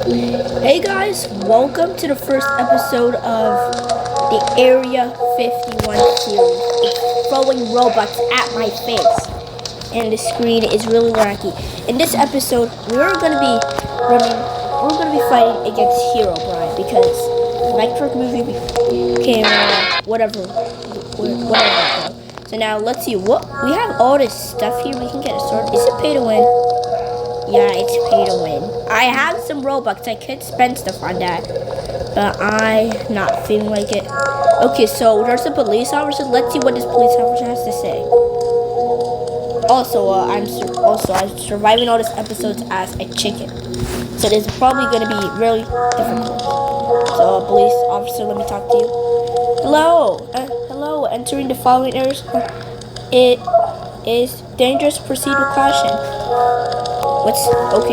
Hey guys, welcome to the first episode of the Area 51 series. It's throwing Robux at my face, and the screen is really wacky. In this episode, we're gonna be fighting against Herobrine because electric movie camera, whatever. So now let's see what we have. All this stuff here. We can get a sword. Is it pay to win? Yeah, it's pay to win. I have some Robux. I could spend stuff on that, but I'm not feeling like it. Okay, so there's a police officer. Let's see what this police officer has to say. Also, I'm surviving all these episodes as a chicken, so this is probably gonna be really difficult. So, police officer, let me talk to you. Hello. Entering the following areas. It is dangerous. Proceed with caution.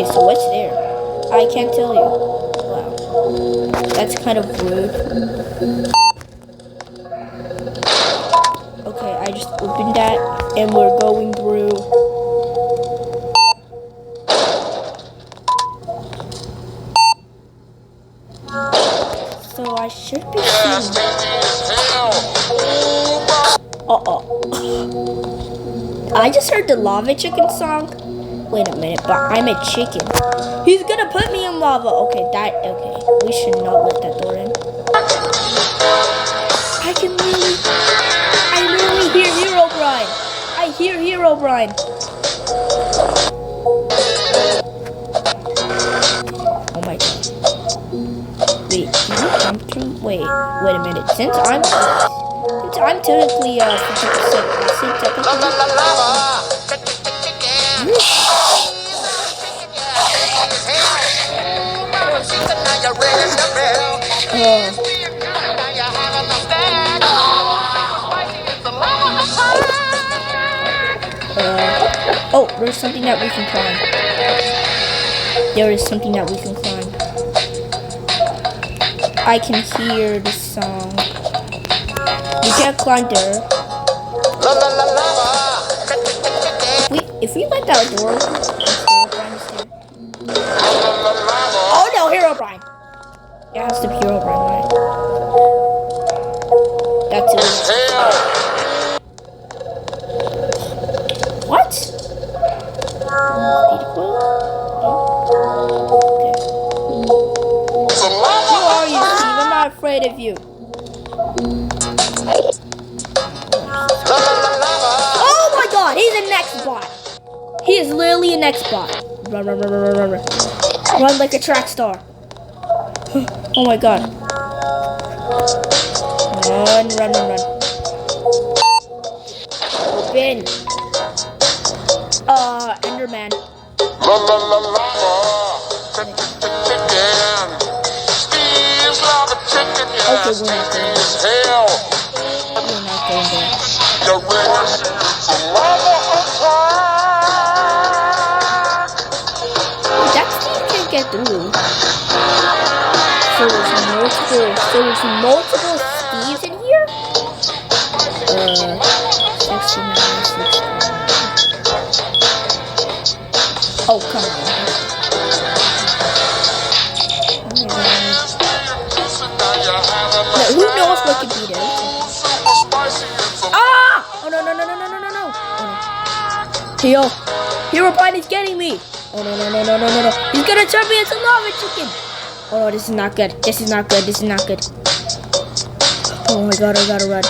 So what's there? I can't tell you. Wow. That's kind of rude. Okay, I just opened that and we're going through. So I should be seeing. I just heard the lava chicken song. Wait a minute, but I'm a chicken. He's gonna put me in lava. Okay. We should not let that door in. I literally hear Herobrine. I hear Herobrine. Oh my god. Wait, can you jump through? Wait a minute. Since I'm technically oh, there's something that we can climb. There is something that we can climb. I can hear the song. We can't climb there. If we let that door open, oh no, Herobrine! It has to be Herobrine, right? That's it. What? Okay. Who are you, Steve? I'm not afraid of you. Oh my god, he's a next bot. He is literally a next bot. Run. Run like a track star. Oh my god. Run. Open. Enderman. Okay, we're not going there. That Steve can't get through. So there's multiple Steves in here? 69. Oh, come on. No, who knows what could be there? Ah! Oh, no. Yo, Herobrine is getting me. Oh, no. He's gonna turn me into lava chicken. Oh, no, this is not good. Oh, my God, I gotta run.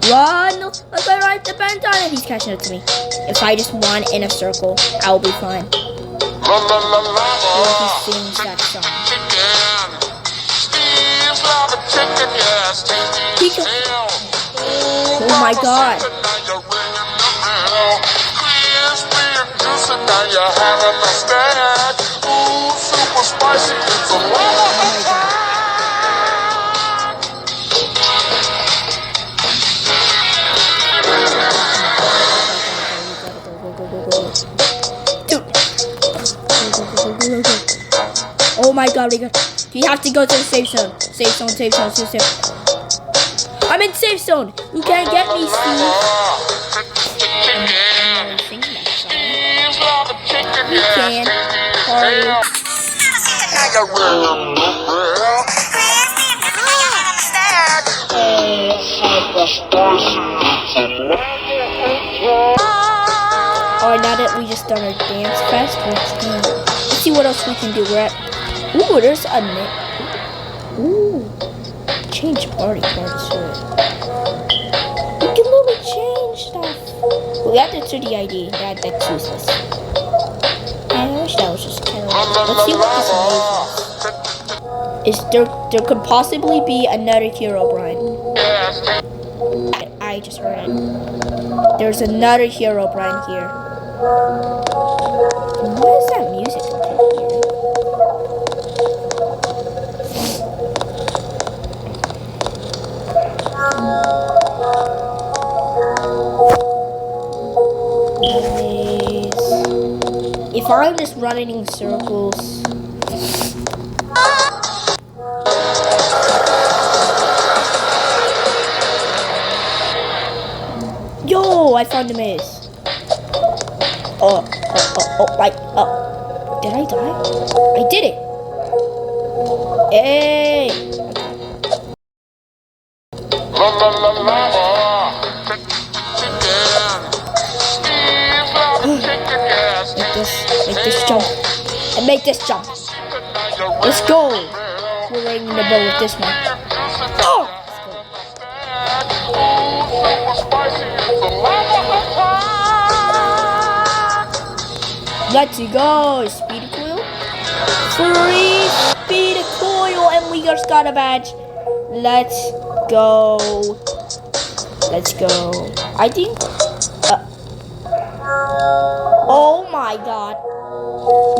Run! Let's go right the bend on it. He's catching up to me. If I just run in a circle, I'll be fine. He sings that song. Oh my god. Oh my god, we have to go to the safe zone. Safe zone. I'm in safe zone. You can't get me, Steve. You can. Sorry. Alright, now that we just done our dance fest, let's see what else we can do. We're at, ooh, there's a ooh, change party parts to it. We can literally change stuff. We have to enter the ID. That's useless. I wish that was just kind of. Let's see what this is. There could possibly be another Herobrine. I just heard it. There's another Herobrine here. What is that music here? If I'm just running in circles. Yo, I found the maze. Did I die? I did it. Hey. Make this jump. And make this jump. Let's go. We're riding in the boat with this one. Oh! Let's go. Speed coil. Free speed coil. And we just got a badge. Let's go. Let's go. I think. Oh my god.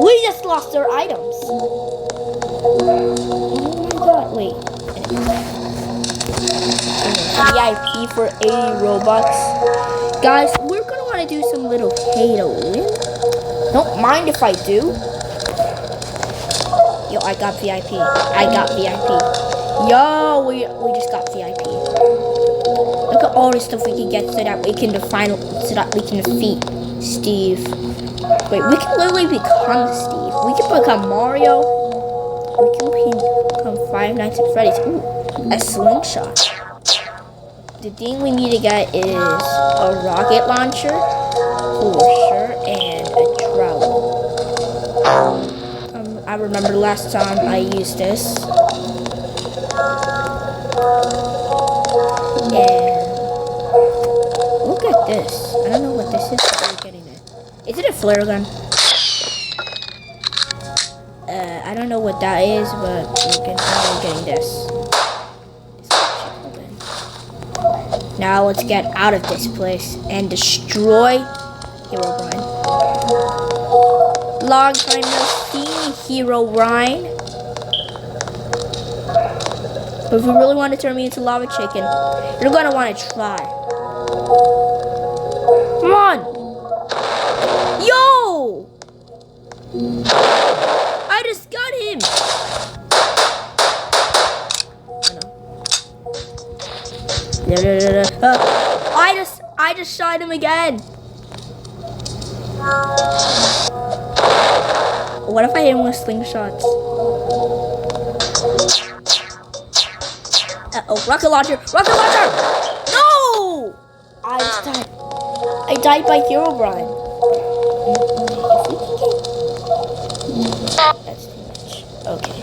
We just lost our items. Oh my god. Wait. VIP for 80 Robux. Guys, we're gonna want to do some little pay to win. Don't mind if I do. Yo, I got VIP. I got VIP. Yo, we just got VIP. Look at all the stuff we can get so that we can defeat Steve. Wait, we can literally become Steve. We can become Mario. We can become Five Nights at Freddy's. Ooh, a slingshot. The thing we need to get is a rocket launcher, for sure, and a trowel. I remember last time I used this. And look at this. I don't know what this is, but we're getting it. Is it a flare gun? I don't know what that is, but we're getting this. Now let's get out of this place and destroy Herobrine. Long time no see, Herobrine. But if you really want to turn me into lava chicken, you're gonna want to try. Come on! Yo! I just got him! I just shot him again. What if I hit him with slingshots? Uh-oh, rocket launcher! Rocket launcher! No! I just died. I died by Herobrine. That's too much. Okay.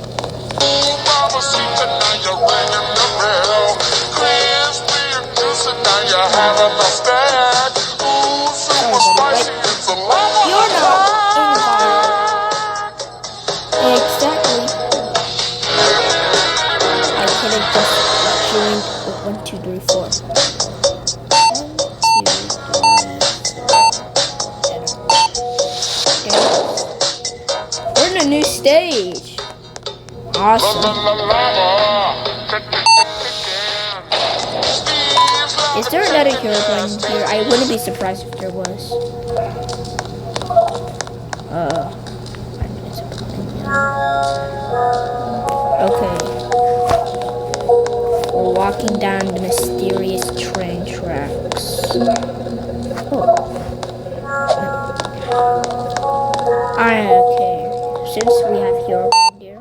You're not exactly. I could have just joined 1, 2, 3, 4. 1, 2, 3. We're in a new stage. Awesome. Is there another Herobrine here? I wouldn't be surprised if there was. Okay. We're walking down the mysterious train tracks. Oh. Okay. Since we have Herobrine here,